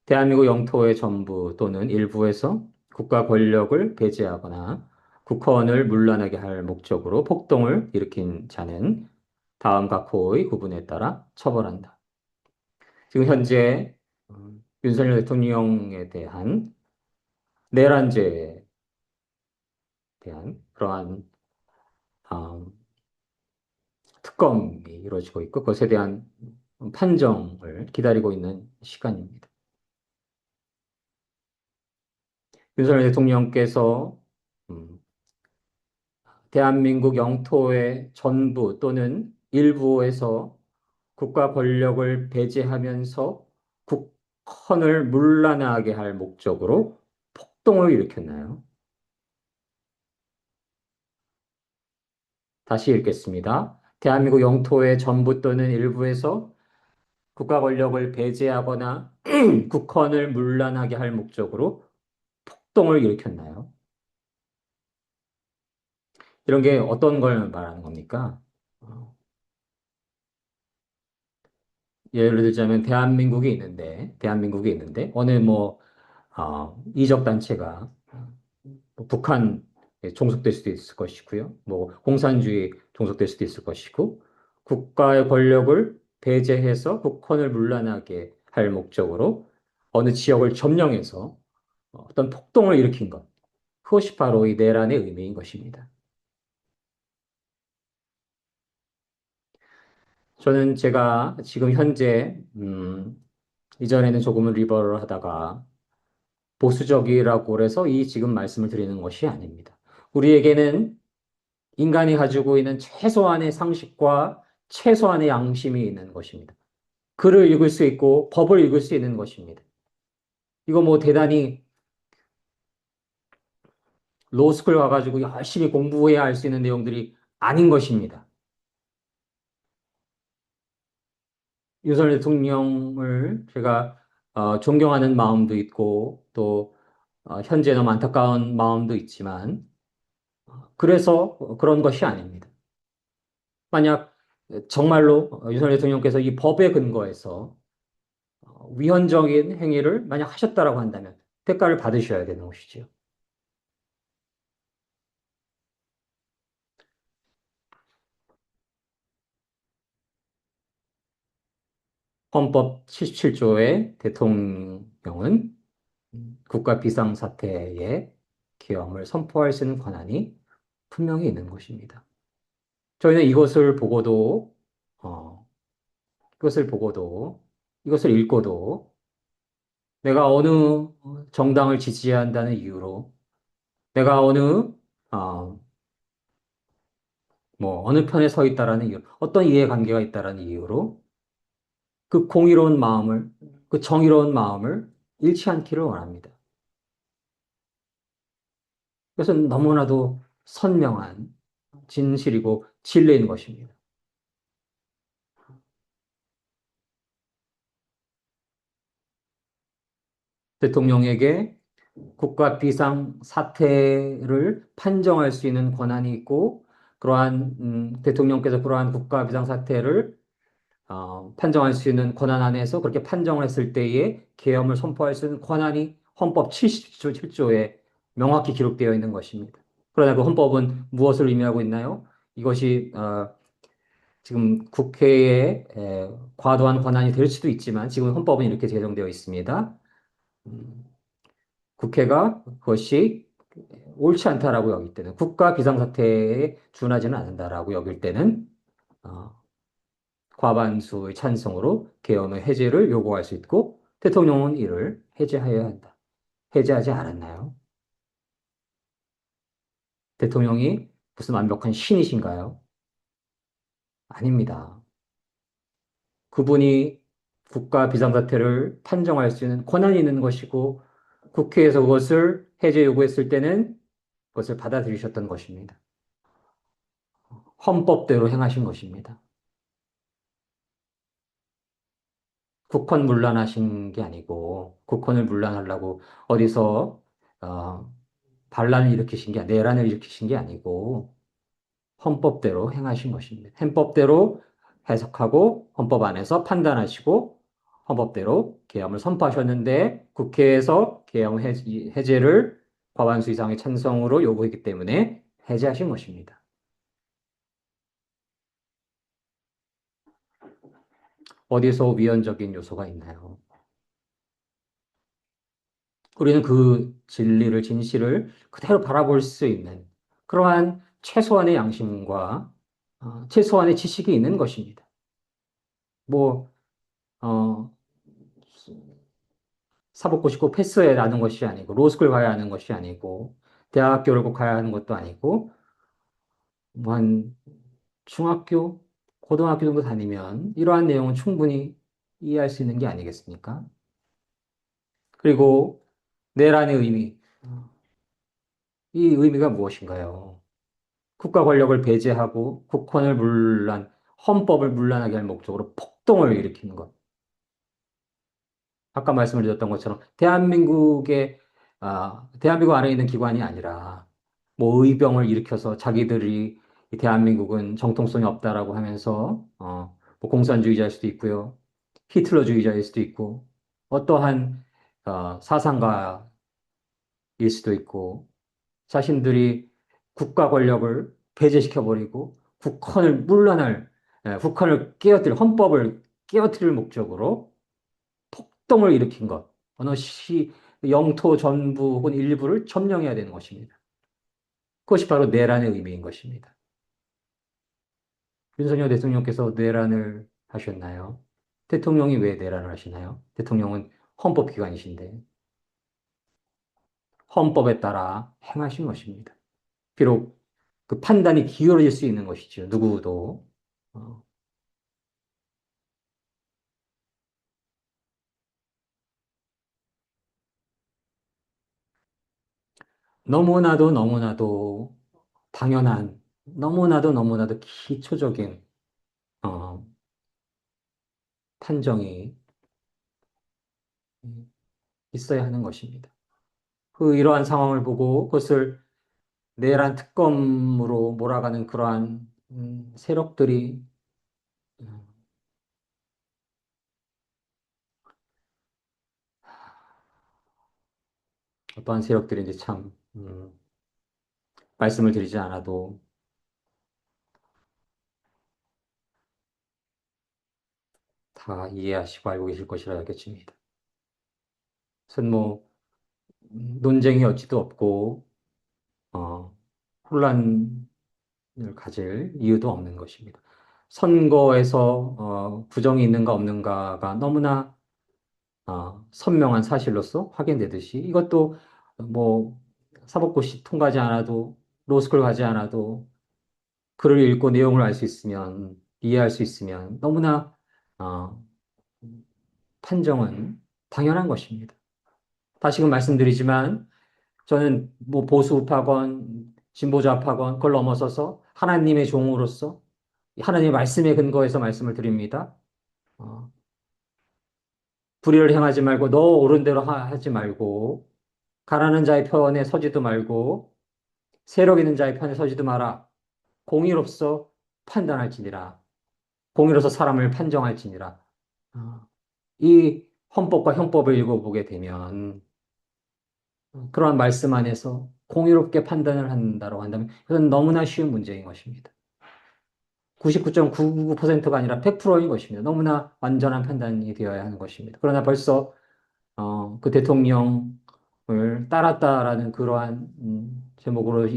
대한민국 영토의 전부 또는 일부에서 국가 권력을 배제하거나 국헌을 문란하게 할 목적으로 폭동을 일으킨 자는 다음 각 호의 구분에 따라 처벌한다. 지금 현재 윤석열 대통령에 대한 내란죄에 대한 그러한 음, 특검이 이루어지고 있고 그것에 대한 판정을 기다리고 있는 시간입니다. 윤석열 대통령께서 음, 대한민국 영토의 전부 또는 일부에서 국가 권력을 배제하면서 국헌을 문란하게 할 목적으로 폭동을 일으켰나요? 다시 읽겠습니다. 대한민국 영토의 전부 또는 일부에서 국가 권력을 배제하거나 국헌을 문란하게 할 목적으로 폭동을 일으켰나요? 이런 게 어떤 걸 말하는 겁니까? 어, 예를 들자면 대한민국이 있는데 어느 이적 단체가 뭐 북한에 종속될 수도 있을 것이고요. 뭐 공산주의 종속될 수도 있을 것이고 국가의 권력을 배제해서 국헌을 문란하게 할 목적으로 어느 지역을 점령해서 어떤 폭동을 일으킨 것. 그것이 바로 이 내란의 의미인 것입니다. 저는 제가 지금 현재 이전에는 조금은 리버럴 하다가 보수적이라고 해서 이 지금 말씀을 드리는 것이 아닙니다. 우리에게는 인간이 가지고 있는 최소한의 상식과 최소한의 양심이 있는 것입니다. 글을 읽을 수 있고 법을 읽을 수 있는 것입니다. 이거 뭐 대단히 로스쿨 가가지고 열심히 공부해야 할 수 있는 내용들이 아닌 것입니다. 윤석열 대통령을 제가 존경하는 마음도 있고 또 현재 너무 안타까운 마음도 있지만 그래서 그런 것이 아닙니다. 만약 정말로 윤석열 대통령께서 이 법에 근거해서 위헌적인 행위를 만약 하셨다라고 한다면 대가를 받으셔야 되는 것이죠. 헌법 77조의 대통령은 국가 비상사태에 계엄을 선포할 수 있는 권한이 분명히 있는 것입니다. 저희는 어, 이것을 보고도, 이것을 읽고도 내가 어느 정당을 지지한다는 이유로 내가 어, 어느 편에 서 있다라는 이유, 어떤 이해관계가 있다라는 이유로 그 공의로운 마음을, 그 정의로운 마음을 잃지 않기를 원합니다. 그것은 너무나도 선명한 진실이고 진리인 것입니다. 대통령에게 국가 비상 사태를 판정할 수 있는 권한이 있고, 대통령께서 그러한 국가 비상 사태를 판정할 수 있는 권한 안에서 그렇게 판정을 했을 때에 계엄을 선포할 수 있는 권한이 헌법 70조 7조에 명확히 기록되어 있는 것입니다. 그러나 그 헌법은 무엇을 의미하고 있나요? 이것이 지금 국회의 과도한 권한이 될 수도 있지만 지금 헌법은 이렇게 제정되어 있습니다. 음, 국회가 그것이 옳지 않다라고 여길 때는 국가 비상사태에 준하지는 않는다라고 여길 때는 어, 과반수의 찬성으로 계엄의 해제를 요구할 수 있고 대통령은 이를 해제하여야 한다. 해제하지 않았나요? 대통령이 무슨 완벽한 신이신가요? 아닙니다. 그분이 국가 비상사태를 판정할 수 있는 권한이 있는 것이고 국회에서 그것을 해제 요구했을 때는 그것을 받아들이셨던 것입니다. 헌법대로 행하신 것입니다. 국헌 문란하신 게 아니고 국헌을 문란하려고 어디서 어, 반란을 일으키신 게 내란을 일으키신 게 아니고 헌법대로 행하신 것입니다. 헌법대로 해석하고 헌법 안에서 판단하시고 헌법대로 계엄을 선포하셨는데 국회에서 계엄 해제를 과반수 이상의 찬성으로 요구했기 때문에 해제하신 것입니다. 어디서 위헌적인 요소가 있나요? 우리는 그 진리를, 진실을 그대로 바라볼 수 있는 그러한 최소한의 양심과 최소한의 지식이 있는 것입니다. 뭐, 어, 사법고 싶고 패스해야 하는 것이 아니고, 로스쿨 가야 하는 것이 아니고, 대학교를 꼭 가야 하는 것도 아니고, 뭐 한 중학교, 고등학교 정도 다니면 이러한 내용은 충분히 이해할 수 있는 게 아니겠습니까? 그리고 내란의 의미, 이 의미가 무엇인가요? 국가 권력을 배제하고 국권을 헌법을 문란하게 할 목적으로 폭동을 일으키는 것. 아까 말씀을 드렸던 것처럼 대한민국 안에 있는 기관이 아니라 뭐 의병을 일으켜서 자기들이 이 대한민국은 정통성이 없다라고 하면서 뭐 공산주의자일 수도 있고요. 히틀러주의자일 수도 있고 어떠한 사상가일 수도 있고 자신들이 국가 권력을 배제시켜버리고 국헌을 깨어뜨릴, 헌법을 깨어뜨릴 목적으로 폭동을 일으킨 것. 영토 전부 혹은 일부를 점령해야 되는 것입니다. 그것이 바로 내란의 의미인 것입니다. 윤석열 대통령께서 내란을 하셨나요? 대통령이 왜 내란을 하시나요? 대통령은 헌법기관이신데 헌법에 따라 행하신 것입니다. 비록 그 판단이 기울어질 수 있는 것이죠. 누구도. 어, 너무나도 당연한, 너무나도 기초적인 어, 판정이 있어야 하는 것입니다. 이러한 상황을 보고 그것을 내란 특검으로 몰아가는 그러한 세력들이 음, 어떠한 세력들인지 참 말씀을 드리지 않아도 다 이해하시고 알고 계실 것이라 알겠습니다. 우선 뭐 논쟁이 어찌도 없고 어, 혼란을 가질 이유도 없는 것입니다. 선거에서 부정이 있는가 없는가가 너무나 선명한 사실로서 확인되듯이 이것도 뭐 사법고시 통과하지 않아도 로스쿨 가지 않아도 글을 읽고 내용을 알 수 있으면 이해할 수 있으면 너무나 어, 판정은 당연한 것입니다. 다시금 말씀드리지만 저는 뭐 보수 우파건 진보 좌파건 그걸 넘어서서 하나님의 종으로서 하나님의 말씀에 근거해서 말씀을 드립니다. 어, 불의를 행하지 말고 너 옳은 대로 하지 말고 가난한 자의 편에 서지도 말고 세력 있는 자의 편에 서지도 마라. 공의로서 판단할지니라. 공의로서 사람을 판정할지니라. 어, 이 헌법과 형법을 읽어보게 되면 그러한 말씀 안에서 공의롭게 판단을 한다고 한다면 그건 너무나 쉬운 문제인 것입니다. 99.999%가 아니라 100%인 것입니다. 너무나 완전한 판단이 되어야 하는 것입니다. 그러나 벌써 그 대통령을 따랐다라는 그러한 제목으로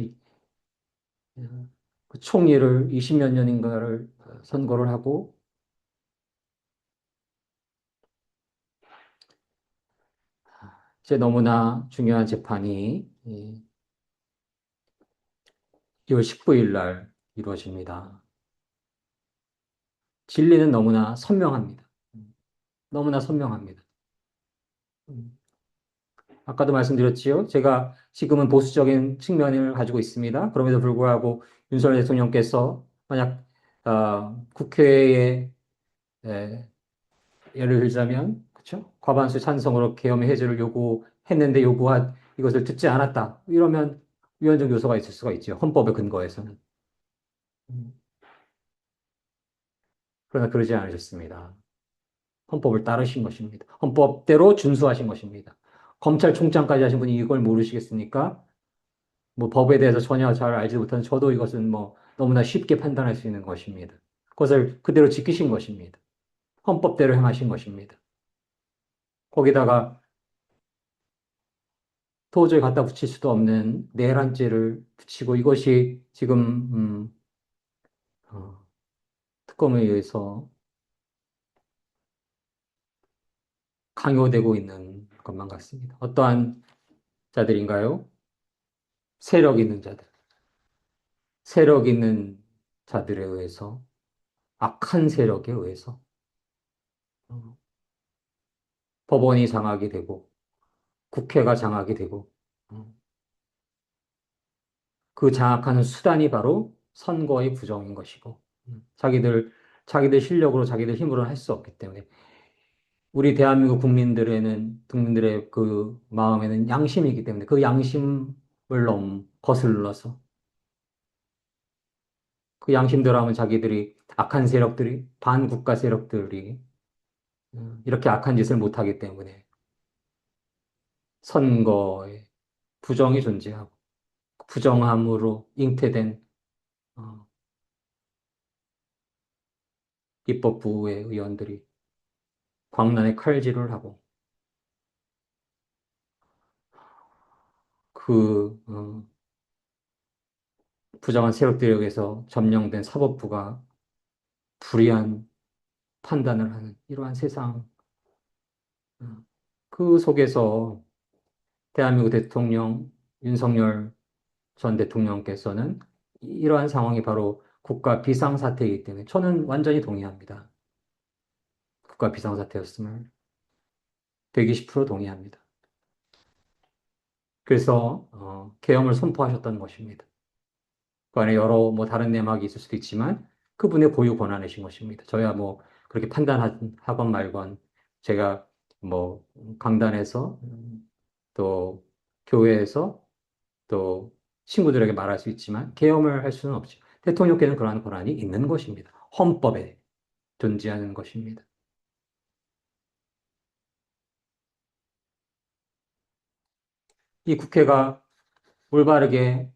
그 총리를 20몇 년인가를 선고를 하고 이제 너무나 중요한 재판이 2월 19일 날 이루어집니다. 진리는 너무나 선명합니다. 너무나 선명합니다. 음, 아까도 말씀드렸지요. 제가 지금은 보수적인 측면을 가지고 있습니다. 그럼에도 불구하고 윤석열 대통령께서 만약 국회에 에, 예를 들자면 그렇죠? 과반수 찬성으로 계엄 해제를 요구했는데 요구한 이것을 듣지 않았다. 이러면 위헌적 요소가 있을 수가 있죠. 헌법의 근거에서는. 음, 그러나 그러지 않으셨습니다. 헌법을 따르신 것입니다. 헌법대로 준수하신 것입니다. 검찰총장까지 하신 분이 이걸 모르시겠습니까? 뭐 법에 대해서 전혀 잘 알지 못한 저도 이것은 뭐 너무나 쉽게 판단할 수 있는 것입니다. 그것을 그대로 지키신 것입니다. 헌법대로 행하신 것입니다. 거기다가 도저히 갖다 붙일 수도 없는 내란죄를 붙이고 이것이 지금 어, 특검에 의해서 강요되고 있는 것만 같습니다. 어떠한 자들인가요? 세력 있는 자들. 세력 있는 자들에 의해서, 악한 세력에 의해서 어, 법원이 장악이 되고, 국회가 장악이 되고, 어, 그 장악하는 수단이 바로 선거의 부정인 것이고, 자기들 실력으로 자기들 힘으로는 할 수 없기 때문에, 우리 대한민국 국민들의 그 마음에는 양심이기 때문에 그 양심을 거슬러서 그 양심대로 하면 자기들이 악한 세력들이, 반국가 세력들이 이렇게 악한 짓을 못하기 때문에 선거에 부정이 존재하고 부정함으로 잉태된 어, 입법부의 의원들이 광란의 칼질을 하고 그 부정한 세력들에 의해서 점령된 사법부가 불의한 판단을 하는 이러한 세상, 그 속에서 대한민국 대통령 윤석열 전 대통령께서는 이러한 상황이 바로 국가 비상사태이기 때문에 저는 완전히 동의합니다. 국가 비상사태였음을 120% 동의합니다. 그래서 계엄을 선포하셨던 것입니다. 그 안에 여러 뭐 다른 내막이 있을 수도 있지만 그분의 고유 권한이신 것입니다. 저야 뭐 그렇게 판단하건 말건 제가 뭐 강단에서 또 교회에서 또 친구들에게 말할 수 있지만 계엄을 할 수는 없죠. 대통령께는 그러한 권한이 있는 것입니다. 헌법에 존재하는 것입니다. 이 국회가 올바르게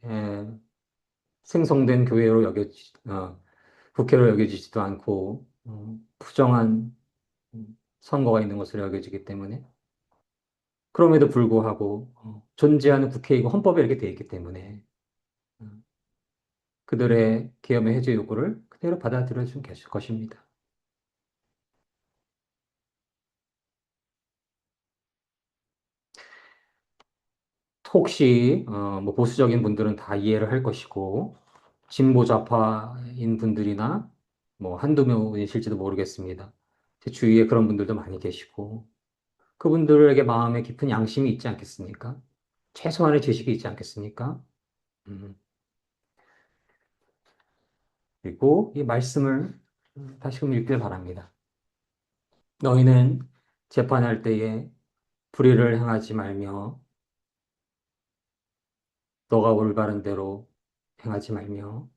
생성된 국회로 여겨지지도 않고 부정한 선거가 있는 것으로 여겨지기 때문에 그럼에도 불구하고 존재하는 국회이고 헌법에 이렇게 되어 있기 때문에 어, 그들의 계엄의 해제 요구를 그대로 받아들여 준 것입니다. 혹시 뭐 보수적인 분들은 다 이해를 할 것이고 진보 좌파인 분들이나 뭐 한두 명이실지도 모르겠습니다. 제 주위에 그런 분들도 많이 계시고 그분들에게 마음에 깊은 양심이 있지 않겠습니까? 최소한의 지식이 있지 않겠습니까? 음, 그리고 이 말씀을 다시금 읽길 바랍니다. 너희는 재판할 때에 불의를 행하지 말며 너가 올바른 대로 행하지 말며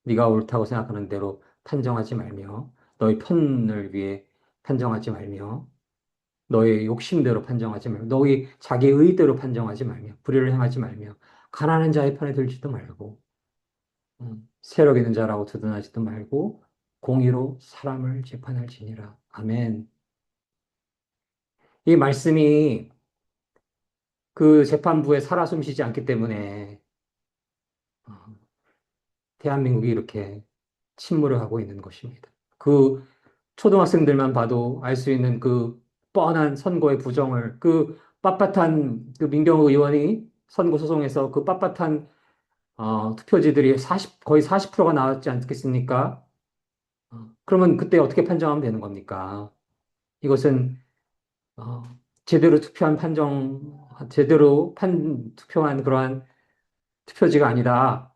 네가 옳다고 생각하는 대로 판정하지 말며 너의 편을 위해 판정하지 말며 너의 욕심대로 판정하지 말며 너의 자기 의대로 판정하지 말며 불의를 행하지 말며 가난한 자의 편에 들지도 말고 세력 있는 자라고 두둔하지도 말고 공의로 사람을 재판할지니라. 아멘. 이 말씀이 그 재판부에 살아 숨쉬지 않기 때문에 어, 대한민국이 이렇게 침몰을 하고 있는 것입니다. 그 초등학생들만 봐도 알 수 있는 그 뻔한 선거의 부정을 그 빳빳한 그 민경호 의원이 선거 소송에서 그 빳빳한 투표지들이 거의 40%가 나왔지 않겠습니까? 그러면 그때 어떻게 판정하면 되는 겁니까? 이것은 어, 제대로 투표한 그러한 투표지가 아니다.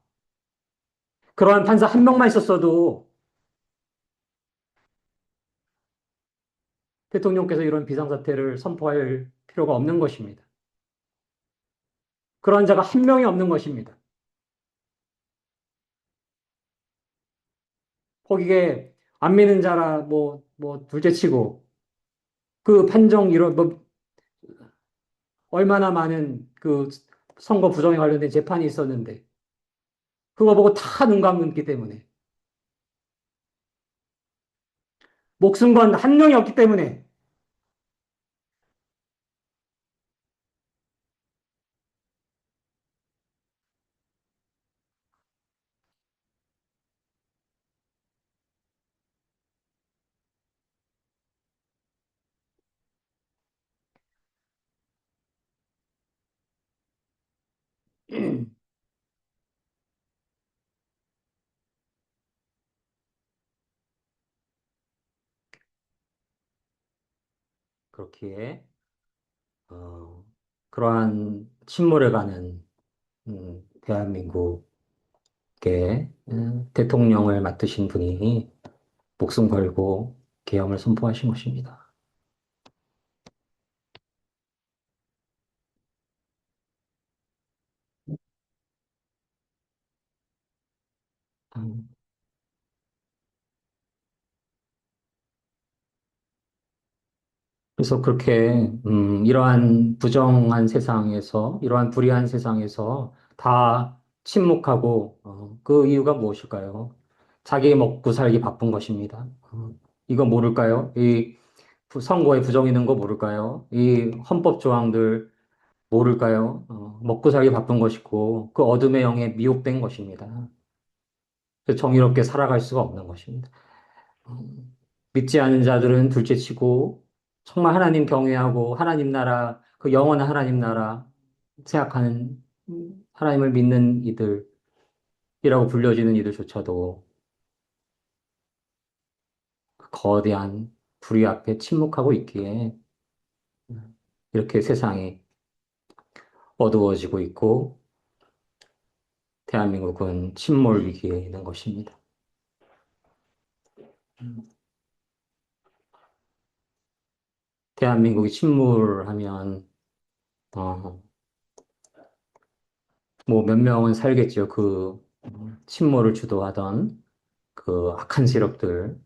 그러한 판사 한 명만 있었어도 대통령께서 이런 비상사태를 선포할 필요가 없는 것입니다. 그러한 자가 한 명이 없는 것입니다. 거기에 안 믿는 자라 뭐 둘째치고 그 판정 이런 뭐 얼마나 많은 그 선거 부정에 관련된 재판이 있었는데 그거 보고 다 눈 감기 때문에 목숨 건 한 명이 없기 때문에 그렇기에 그러한 침몰해가는 대한민국의 대통령을 맡으신 분이 목숨 걸고 계엄을 선포하신 것입니다. 음, 그래서 그렇게 이러한 부정한 세상에서 이러한 불의한 세상에서 다 침묵하고 그 이유가 무엇일까요? 자기 먹고 살기 바쁜 것입니다. 이거 모를까요? 이 선거에 부정 있는 거 모를까요? 이 헌법 조항들 모를까요? 먹고 살기 바쁜 것이고 그 어둠의 영에 미혹된 것입니다. 그 정의롭게 살아갈 수가 없는 것입니다. 믿지 않은 자들은 둘째치고 정말 하나님 경외하고 하나님 나라, 그 영원한 하나님 나라 생각하는 하나님을 믿는 이들이라고 불려지는 이들조차도 그 거대한 불의 앞에 침묵하고 있기에 이렇게 세상이 어두워지고 있고 대한민국은 침몰 위기에 있는 것입니다. 대한민국이 침몰하면 어, 뭐 몇 명은 살겠죠. 그 침몰을 주도하던 그 악한 세력들.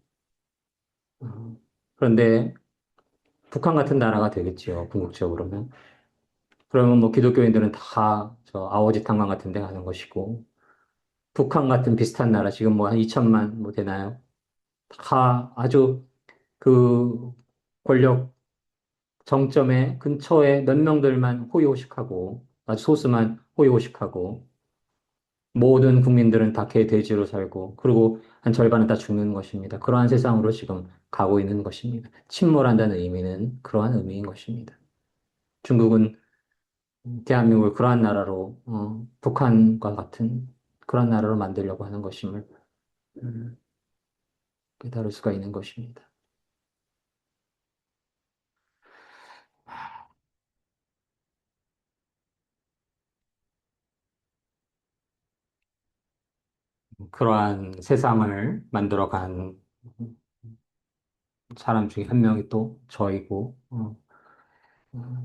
어, 그런데 북한 같은 나라가 되겠지요. 궁극적으로는. 그러면 뭐 기독교인들은 다 저 아오지 탄광 같은 데 가는 것이고 북한 같은 비슷한 나라 지금 뭐 한 2천만 뭐 되나요? 다 아주 그 권력 정점의 근처에 몇 명들만 호의호식하고 아주 소수만 호의호식하고 모든 국민들은 다 개돼지로 살고 그리고 한 절반은 다 죽는 것입니다. 그러한 세상으로 지금 가고 있는 것입니다. 침몰한다는 의미는 그러한 의미인 것입니다. 중국은 대한민국을 그러한 나라로 북한과 같은 그러한 나라로 만들려고 하는 것임을 음, 깨달을 수가 있는 것입니다. 그러한 세상을 만들어간 사람 중에 한 명이 또 저이고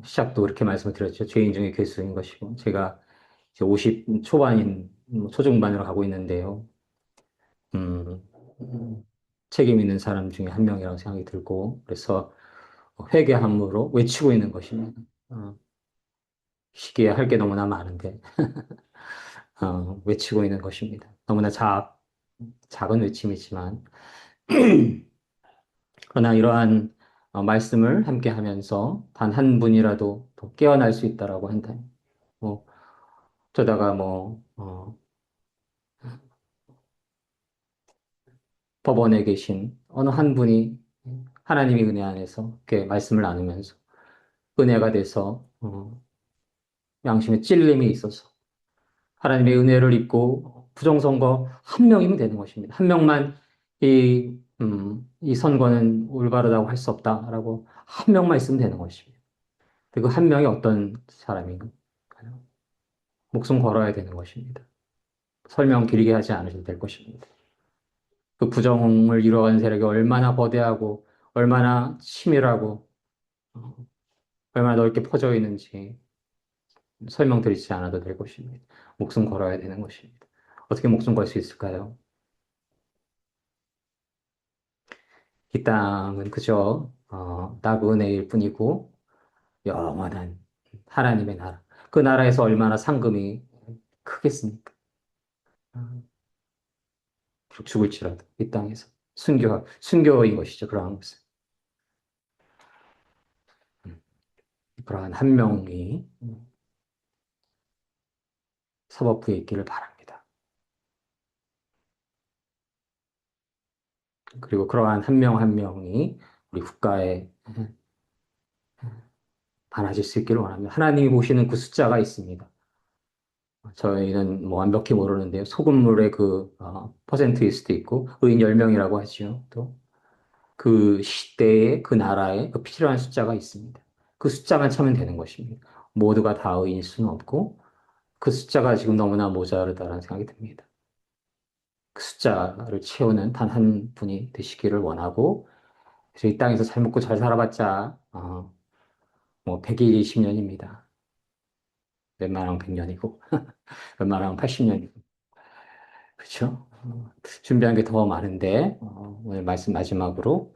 시작도 그렇게 말씀을 드렸죠. 죄인 중에 괴수인 것이고 제가 이제 50 초반인 초중반으로 가고 있는데요. 음, 음, 책임 있는 사람 중에 한 명이라고 생각이 들고 그래서 회개함으로 외치고 있는 것입니다. 시기에 할 게 너무나 많은데 외치고 있는 것입니다. 너무나 작은 외침이지만 그러나 이러한 말씀을 함께 하면서 단 한 분이라도 더 깨어날 수 있다라고 한다면 뭐 저다가 뭐 법원에 계신 어느 한 분이 하나님의 은혜 안에서 이렇게 말씀을 나누면서 은혜가 돼서 양심에 찔림이 있어서 하나님의 은혜를 입고 부정선거 한 명이면 되는 것입니다. 한 명만 이 선거는 올바르다고 할 수 없다라고 한 명만 있으면 되는 것입니다. 그 한 명이 어떤 사람인가요? 목숨 걸어야 되는 것입니다. 설명 길게 하지 않으셔도 될 것입니다. 그 부정을 이루어가는 세력이 얼마나 거대하고 얼마나 치밀하고 어, 얼마나 넓게 퍼져 있는지 설명드리지 않아도 될 것입니다. 목숨 걸어야 되는 것입니다. 어떻게 목숨 걸 수 있을까요? 이 땅은 그저 나그네일 뿐이고 영원한 하나님의 나라. 그 나라에서 얼마나 상금이 크겠습니까? 어, 죽을지라도 이 땅에서 순교인 것이죠. 그러한 것은. 음, 그러한 한 명이 사법부에 있기를 바랍니다. 그리고 그러한 한 명 한 명이 우리 국가에 많아질 수 있기를 원합니다. 하나님이 보시는 그 숫자가 있습니다. 저희는 뭐 완벽히 모르는데요. 소금물의 그 퍼센트일 수도 있고 의인 10명이라고 하죠. 또 그 시대에 그 나라에 그 필요한 숫자가 있습니다. 그 숫자만 차면 되는 것입니다. 모두가 다 의인일 수는 없고 그 숫자가 지금 너무나 모자르다는 생각이 듭니다. 그 숫자를 채우는 단 한 분이 되시기를 원하고 그래서 이 땅에서 잘 먹고 잘 살아봤자 뭐 120년입니다. 웬만하면 100년이고 웬만하면 80년이고 그렇죠? 준비한 게 더 많은데 오늘 말씀 마지막으로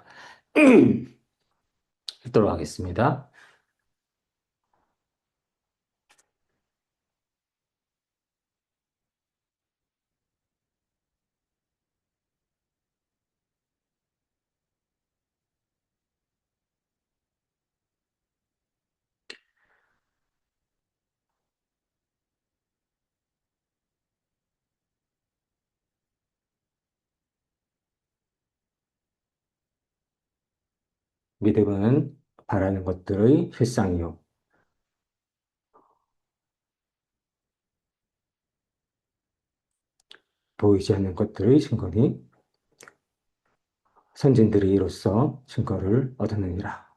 읽도록 하겠습니다. 믿음은 바라는 것들의 실상이요. 보이지 않는 것들의 증거니 선진들이 이로써 증거를 얻었느니라.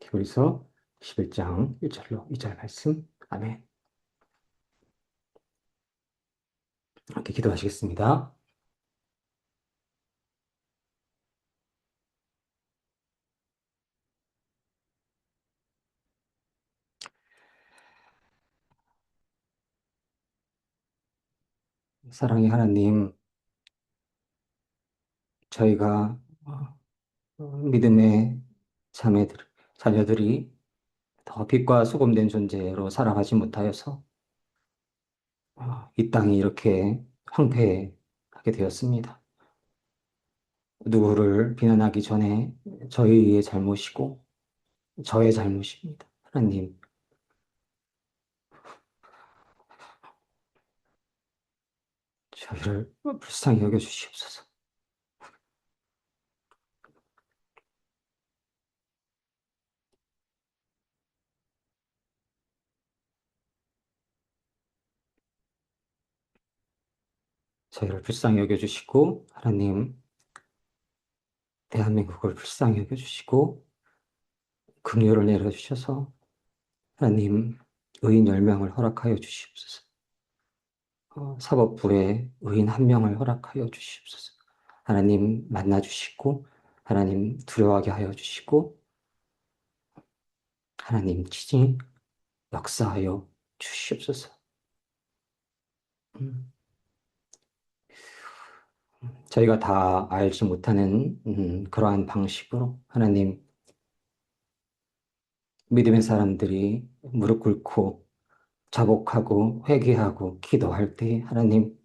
히브리서 11장 1절로 2절 말씀. 아멘. 함께 기도하시겠습니다. 사랑의 하나님, 저희가 믿음의 자매들, 자녀들이 더 빛과 소금된 존재로 살아가지 못하여서 이 땅이 이렇게 황폐하게 되었습니다. 누구를 비난하기 전에 저희의 잘못이고 저의 잘못입니다. 하나님, 저희를 불쌍히 여겨 주시옵소서. 저희를 불쌍히 여겨 주시고 하나님, 대한민국을 불쌍히 여겨 주시고 긍휼을 내려 주셔서 하나님 의인 10명을 허락하여 주시옵소서. 사법부에 의인 1명을 허락하여 주시옵소서. 하나님 만나 주시고 하나님 두려워하게 하여 주시고 하나님 친히 역사하여 주시옵소서. 음, 저희가 다 알지 못하는 그러한 방식으로 하나님 믿음의 사람들이 무릎 꿇고 자복하고 회개하고 기도할 때 하나님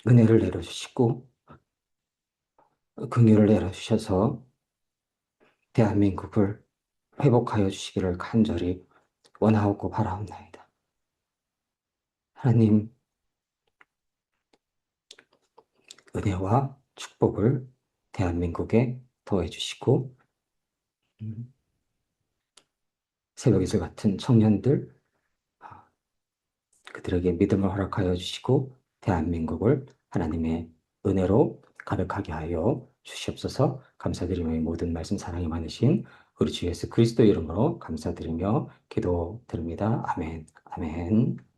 은혜를 내려주시고 긍휼을 내려주셔서 대한민국을 회복하여 주시기를 간절히 원하옵고 바라옵나이다. 하나님 은혜와 축복을 대한민국에 더해 주시고 새벽이슬 같은 청년들 그들에게 믿음을 허락하여 주시고 대한민국을 하나님의 은혜로 가득하게 하여 주시옵소서. 감사드리며 이 모든 말씀 사랑이 많으신 우리 주 예수 그리스도 이름으로 감사드리며 기도드립니다. 아멘. 아멘.